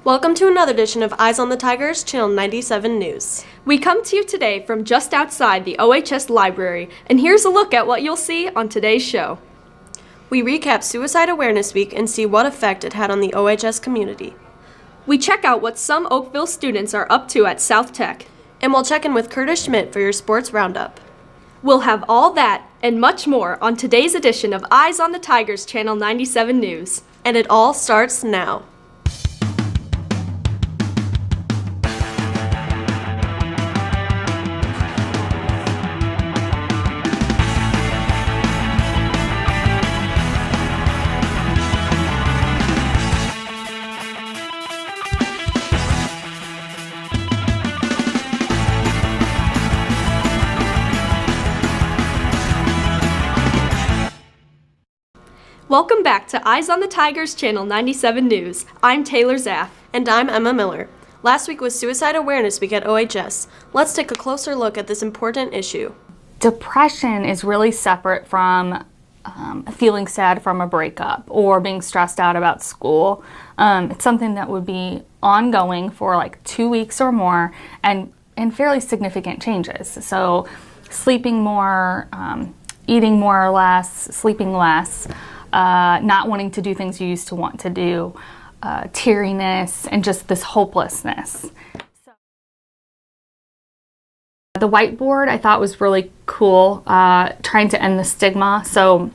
Welcome to another edition of Eyes on the Tigers, Channel 97 News. We come to you today from just outside the OHS library, and here's a look at what you'll see on today's show. We recap Suicide Awareness Week and see what effect it had on the OHS community. We check out what some Oakville students are up to at South Tech. And we'll check in with Curtis Schmidt for your sports roundup. We'll have all that and much more on today's edition of Eyes on the Tigers, Channel 97 News. And it all starts now. Welcome back to Eyes on the Tigers, Channel 97 News. I'm Taylor Zaff. And I'm Emma Miller. Last week was Suicide Awareness Week at OHS. Let's take a closer look at this important issue. Depression is really separate from feeling sad from a breakup or being stressed out about school. It's something that would be ongoing for like 2 weeks or more and fairly significant changes. So sleeping more, eating more or less, sleeping less, not wanting to do things you used to want to do, teariness, and just this hopelessness. The whiteboard I thought was really cool, trying to end the stigma. So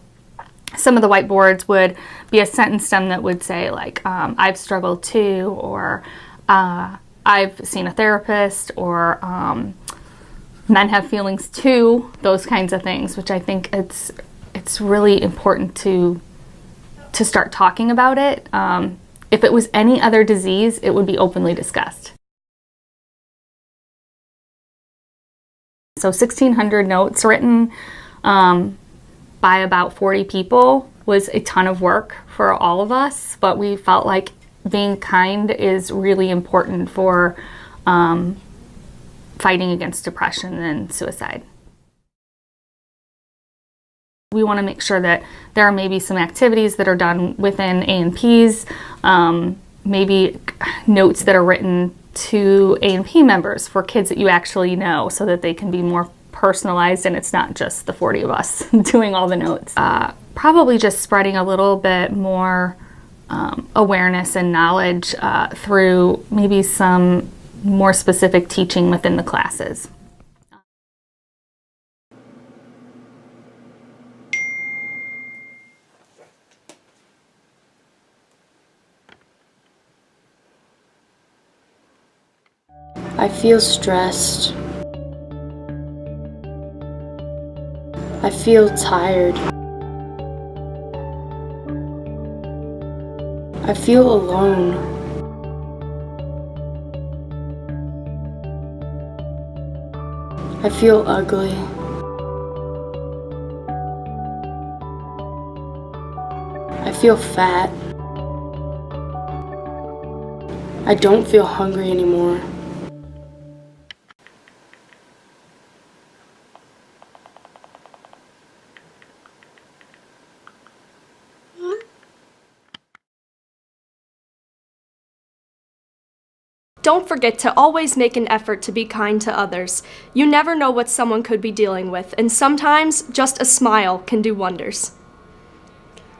some of the whiteboards would be a sentence stem that would say like, I've struggled too, or I've seen a therapist, or men have feelings too, those kinds of things, which I think it's really important to start talking about it. If it was any other disease, it would be openly discussed. So 1,600 notes written by about 40 people was a ton of work for all of us, but we felt like being kind is really important for fighting against depression and suicide. We want to make sure that there are maybe some activities that are done within A&Ps, maybe notes that are written to A&P members for kids that you actually know so that they can be more personalized and it's not just the 40 of us doing all the notes. Probably just spreading a little bit more awareness and knowledge through maybe some more specific teaching within the classes. I feel stressed. I feel tired. I feel alone. I feel ugly. I feel fat. I don't feel hungry anymore. Don't forget to always make an effort to be kind to others. You never know what someone could be dealing with, and sometimes just a smile can do wonders.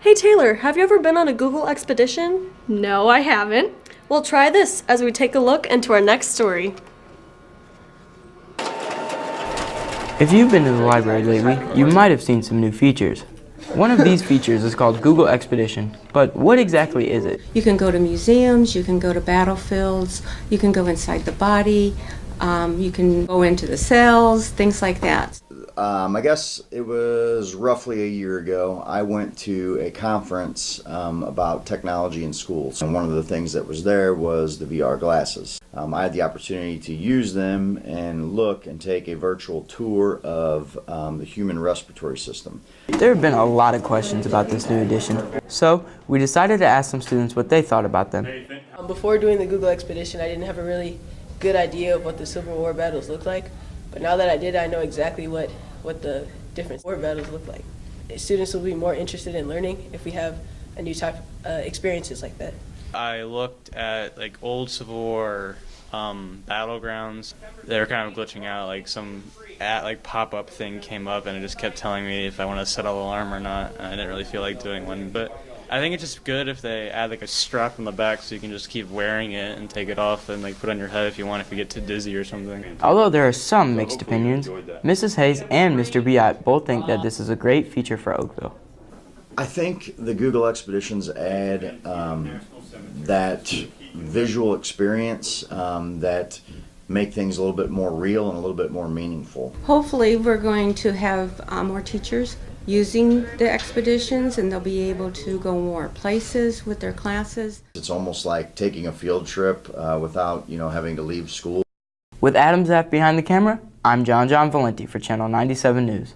Hey Taylor, have you ever been on a Google expedition? No, I haven't. Well, try this as we take a look into our next story. If you've been to the library lately, you might have seen some new features. One of these features is called Google Expedition, but what exactly is it? You can go to museums, you can go to battlefields, you can go inside the body, you can go into the cells, things like that. I guess it was roughly a year ago. I went to a conference about technology in schools, and one of the things that was there was the VR glasses. I had the opportunity to use them and look and take a virtual tour of the human respiratory system. There have been a lot of questions about this new edition, so we decided to ask some students what they thought about them. Before doing the Google Expedition, I didn't have a really good idea of what the Civil War battles looked like, but now that I did, I know exactly what the different war battles look like. Students will be more interested in learning if we have a new type of experiences like that. I looked at like old Civil War battlegrounds. They were kind of glitching out. Like some pop-up thing came up, and it just kept telling me if I want to set an alarm or not. I didn't really feel like doing one, but I think it's just good if they add like a strap on the back so you can just keep wearing it and take it off and like put it on your head if you want, if you get too dizzy or something. Although there are some mixed opinions, Mrs. Hayes and Mr. Biot both think that this is a great feature for Oakville. I think the Google Expeditions add that visual experience that make things a little bit more real and a little bit more meaningful. Hopefully we're going to have more teachers using the expeditions, and they'll be able to go more places with their classes. It's almost like taking a field trip without, having to leave school. With Adam Zaff behind the camera, I'm John Valenti for Channel 97 News.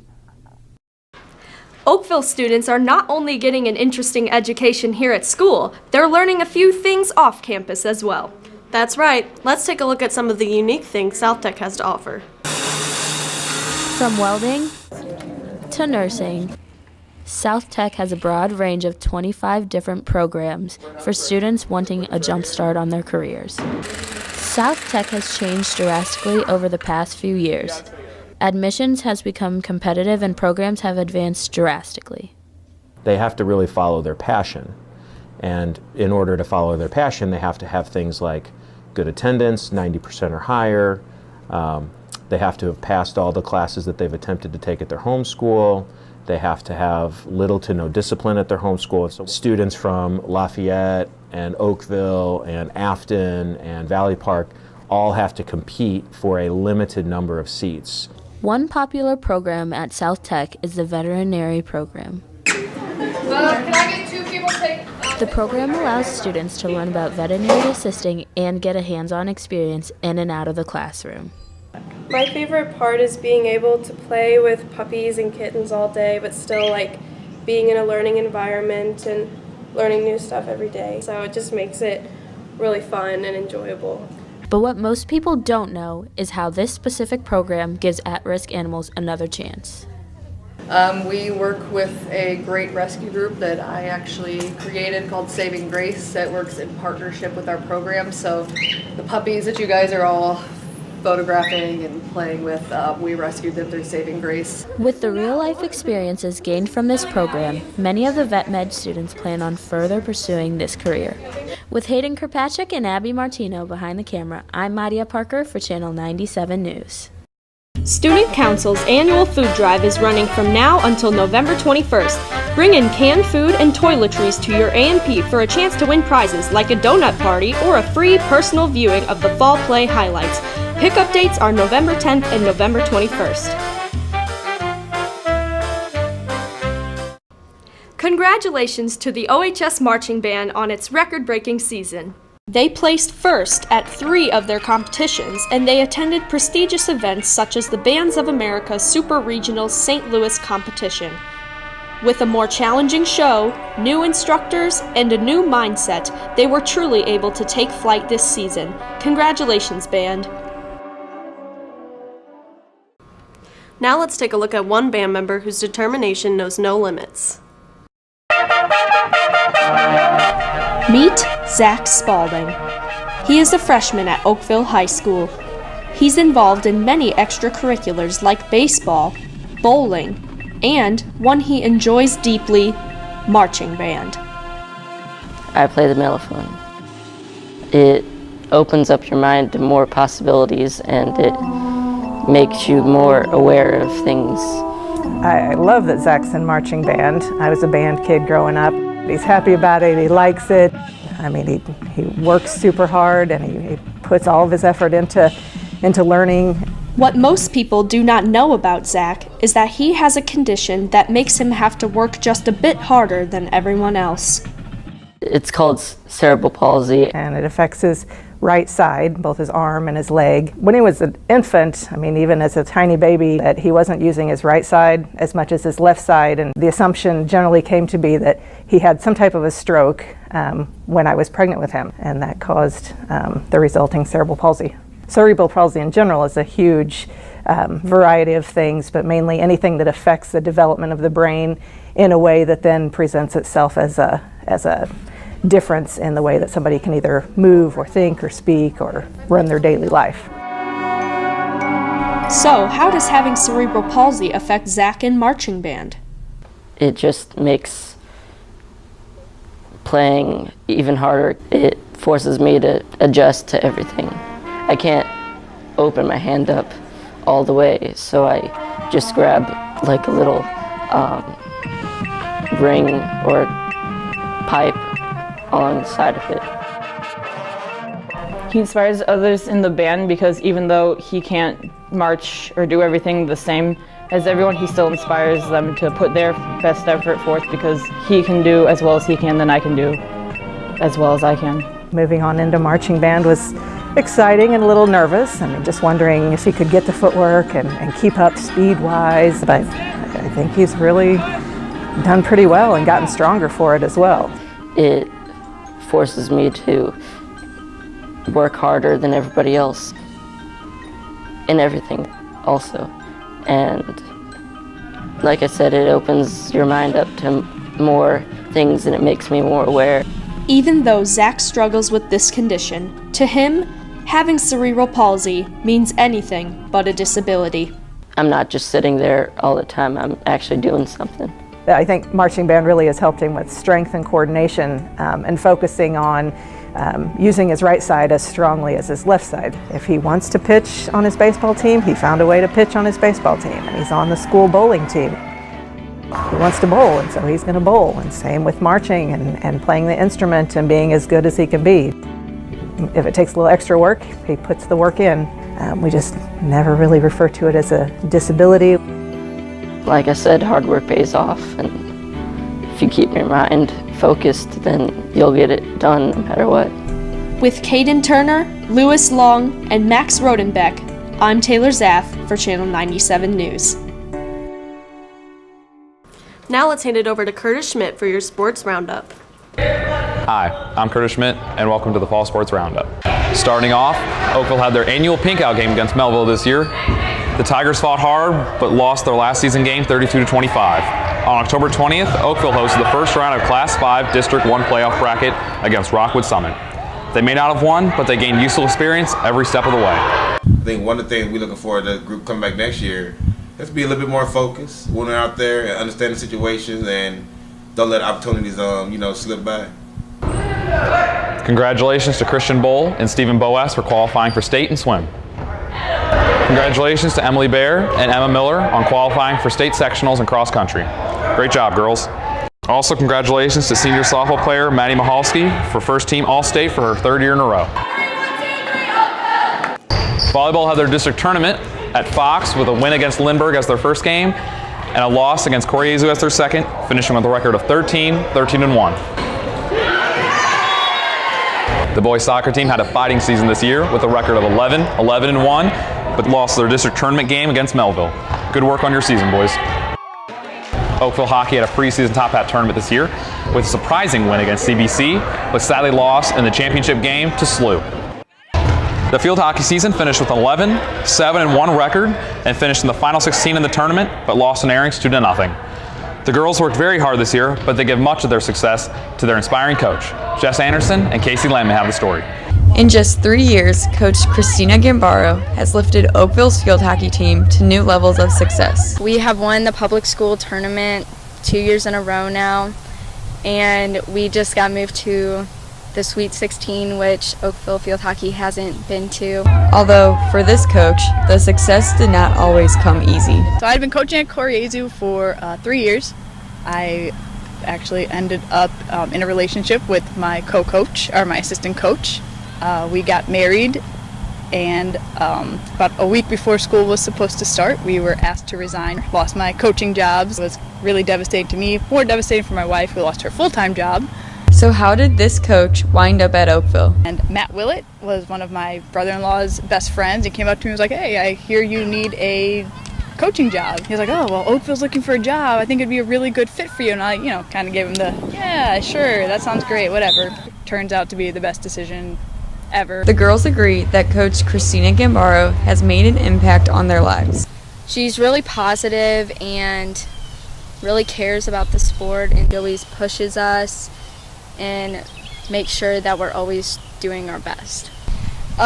Oakville students are not only getting an interesting education here at school, they're learning a few things off campus as well. That's right. Let's take a look at some of the unique things South Tech has to offer. From welding to nursing, South Tech has a broad range of 25 different programs for students wanting a jump start on their careers. South Tech has changed drastically over the past few years. Admissions has become competitive and programs have advanced drastically. They have to really follow their passion. And in order to follow their passion, they have to have things like good attendance, 90% or higher. They have to have passed all the classes that they've attempted to take at their home school. They have to have little to no discipline at their home school. So students from Lafayette and Oakville and Afton and Valley Park all have to compete for a limited number of seats. One popular program at South Tech is the veterinary program. Can I get 2 people take? The program allows students to learn about veterinary assisting and get a hands-on experience in and out of the classroom. My favorite part is being able to play with puppies and kittens all day, but still being in a learning environment and learning new stuff every day. So it just makes it really fun and enjoyable. But what most people don't know is how this specific program gives at-risk animals another chance. We work with a great rescue group that I actually created called Saving Grace that works in partnership with our program. So the puppies that you guys are all photographing and playing with, we rescued them through Saving Grace. With the real-life experiences gained from this program, many of the vet med students plan on further pursuing this career. With Hayden Kirkpatrick and Abby Martino behind the camera, I'm Madia Parker for Channel 97 News. Student Council's annual food drive is running from now until November 21st. Bring in canned food and toiletries to your A&P for a chance to win prizes like a donut party or a free personal viewing of the fall play highlights. Pickup dates are November 10th and November 21st. Congratulations to the OHS Marching Band on its record-breaking season. They placed first at 3 of their competitions, and they attended prestigious events such as the Bands of America Super Regional St. Louis competition. With a more challenging show, new instructors, and a new mindset, they were truly able to take flight this season. Congratulations, band. Now let's take a look at one band member whose determination knows no limits. Meet Zack Spaulding. He is a freshman at Oakville High School. He's involved in many extracurriculars like baseball, bowling, and one he enjoys deeply, marching band. I play the mellophone. It opens up your mind to more possibilities, and it makes you more aware of things. I love that Zach's in marching band. I was a band kid growing up. He's happy about it, he likes it. I mean, he works super hard and he puts all of his effort into learning. What most people do not know about Zach is that he has a condition that makes him have to work just a bit harder than everyone else. It's called cerebral palsy. And it affects his right side, both his arm and his leg. When he was an infant, I mean, even as a tiny baby, that he wasn't using his right side as much as his left side, and the assumption generally came to be that he had some type of a stroke when I was pregnant with him, and that caused the resulting cerebral palsy. Cerebral palsy in general is a huge variety of things, but mainly anything that affects the development of the brain in a way that then presents itself as a difference in the way that somebody can either move or think or speak or run their daily life. So, how does having cerebral palsy affect Zack in marching band? It just makes playing even harder. It forces me to adjust to everything. I can't open my hand up all the way, so I just grab like a little ring or pipe on the side of it. He inspires others in the band because even though he can't march or do everything the same as everyone, he still inspires them to put their best effort forth because he can do as well as he can, then I can do as well as I can. Moving on into marching band was exciting and a little nervous. I mean, just wondering if he could get the footwork and keep up speed-wise, but I think he's really done pretty well and gotten stronger for it as well. It forces me to work harder than everybody else in everything also. And like I said, it opens your mind up to more things and it makes me more aware. Even though Zack struggles with this condition, to him, having cerebral palsy means anything but a disability. I'm not just sitting there all the time, I'm actually doing something. I think marching band really has helped him with strength and coordination and focusing on using his right side as strongly as his left side. If he wants to pitch on his baseball team, he found a way to pitch on his baseball team, and he's on the school bowling team. He wants to bowl, and so he's going to bowl, and same with marching and playing the instrument and being as good as he can be. If it takes a little extra work, he puts the work in. We just never really refer to it as a disability. Like I said, hard work pays off, and if you keep your mind focused, then you'll get it done no matter what. With Caden Turner, Lewis Long, and Max Rodenbeck, I'm Taylor Zaff for Channel 97 News. Now let's hand it over to Curtis Schmidt for your Sports Roundup. Hi, I'm Curtis Schmidt, and welcome to the Fall Sports Roundup. Starting off, Oakville had their annual pink out game against Melville this year. The Tigers fought hard, but lost their last season game 32-25. On October 20th, Oakville hosted the first round of Class 5 District 1 playoff bracket against Rockwood Summit. They may not have won, but they gained useful experience every step of the way. I think one of the things we're looking for the group coming back next year is to be a little bit more focused when they're out there and understand the situations and don't let opportunities slip by. Congratulations to Christian Bowl and Stephen Boas for qualifying for state and swim. Congratulations to Emily Bear and Emma Miller on qualifying for state sectionals and cross country. Great job, girls. Also, congratulations to senior softball player Maddie Mahalski for first team All-State for her third year in a row. Volleyball had their district tournament at Fox with a win against Lindbergh as their first game and a loss against Koryezu as their second, finishing with a record of 13-1. The boys soccer team had a fighting season this year with a record of 11-1, but lost their district tournament game against Melville. Good work on your season, boys. Oakville hockey had a preseason top hat tournament this year with a surprising win against CBC, but sadly lost in the championship game to SLU. The field hockey season finished with an 11-7-1 record and finished in the final 16 in the tournament, but lost in Airings 2-0. The girls worked very hard this year, but they give much of their success to their inspiring coach. Jess Anderson and Casey Lamb have the story. In just 3 years, Coach Christina Gambaro has lifted Oakville's field hockey team to new levels of success. We have won the public school tournament 2 years in a row now, and we just got moved to the Sweet 16, which Oakville field hockey hasn't been to. Although, for this coach, the success did not always come easy. So I'd been coaching at Koryezu for 3 years. I actually ended up in a relationship with my co-coach, or my assistant coach. We got married, and about a week before school was supposed to start, we were asked to resign. Lost my coaching jobs. It was really devastating to me, more devastating for my wife, who lost her full-time job. So how did this coach wind up at Oakville? And Matt Willett was one of my brother-in-law's best friends. He came up to me and was like, "Hey, I hear you need a coaching job." He was like, "Oh, well, Oakville's looking for a job. I think it'd be a really good fit for you." And I, kind of gave him the, "Yeah, sure, that sounds great, whatever." Turns out to be the best decision ever. The girls agree that Coach Christina Gambaro has made an impact on their lives. She's really positive and really cares about the sport and always pushes us and make sure that we're always doing our best.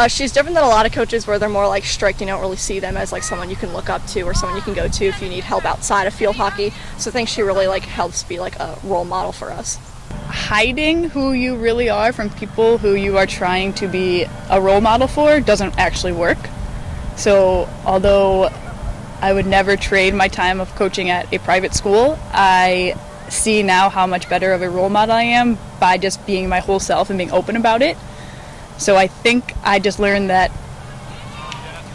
She's different than a lot of coaches where they're more like strict. You don't really see them as like someone you can look up to or someone you can go to if you need help outside of field hockey. So I think she really like helps be like a role model for us. Hiding who you really are from people who you are trying to be a role model for doesn't actually work. So although I would never trade my time of coaching at a private school, I see now how much better of a role model I am by just being my whole self and being open about it. So I think I just learned that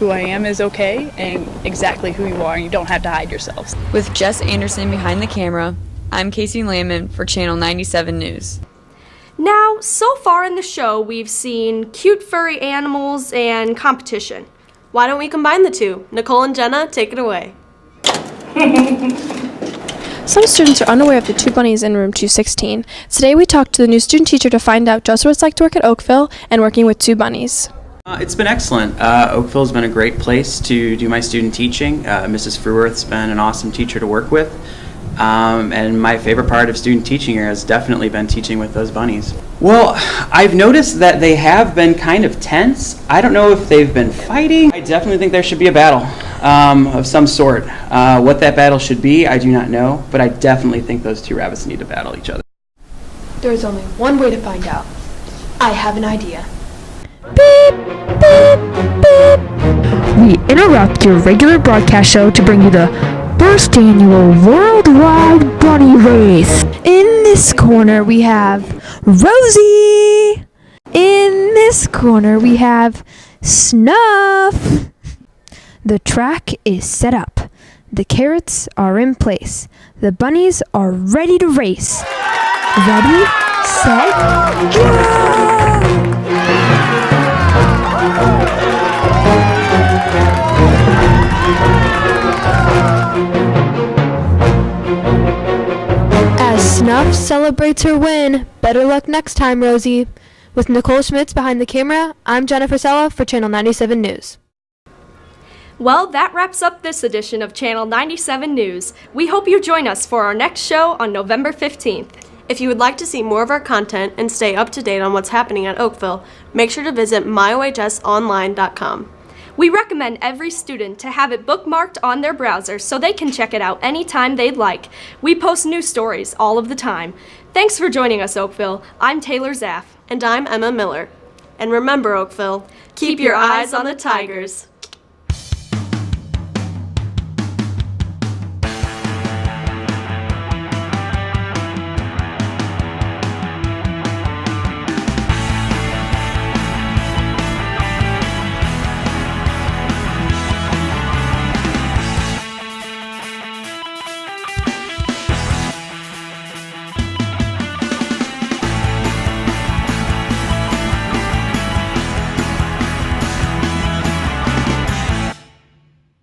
who I am is okay and exactly who you are, and you don't have to hide yourselves. With Jess Anderson behind the camera, I'm Casey Landman for Channel 97 News. Now, so far in the show, we've seen cute furry animals and competition. Why don't we combine the two? Nicole and Jenna, take it away. Some students are unaware of the two bunnies in room 216. Today we talked to the new student teacher to find out just what it's like to work at Oakville and working with two bunnies. It's been excellent. Oakville's been a great place to do my student teaching. Mrs. Fruworth's been an awesome teacher to work with. And my favorite part of student teaching here has definitely been teaching with those bunnies. Well, I've noticed that they have been kind of tense. I don't know if they've been fighting. I definitely think there should be a battle of some sort. What that battle should be, I do not know, but I definitely think those two rabbits need to battle each other. There's only one way to find out. I have an idea. We interrupt your regular broadcast show to bring you the first annual Worldwide Bunny Race. In this corner we have Rosie. In this corner we have Snuff. The track is set up. The carrots are in place. The bunnies are ready to race. Ready, set, go! As Snuff celebrates her win, better luck next time, Rosie. With Nicole Schmitz behind the camera, I'm Jennifer Sella for Channel 97 News. Well, that wraps up this edition of Channel 97 News. We hope you join us for our next show on November 15th. If you would like to see more of our content and stay up to date on what's happening at Oakville, make sure to visit myohsonline.com. We recommend every student to have it bookmarked on their browser so they can check it out anytime they'd like. We post news stories all of the time. Thanks for joining us, Oakville. I'm Taylor Zaff. And I'm Emma Miller. And remember, Oakville, keep your eyes on the Tigers.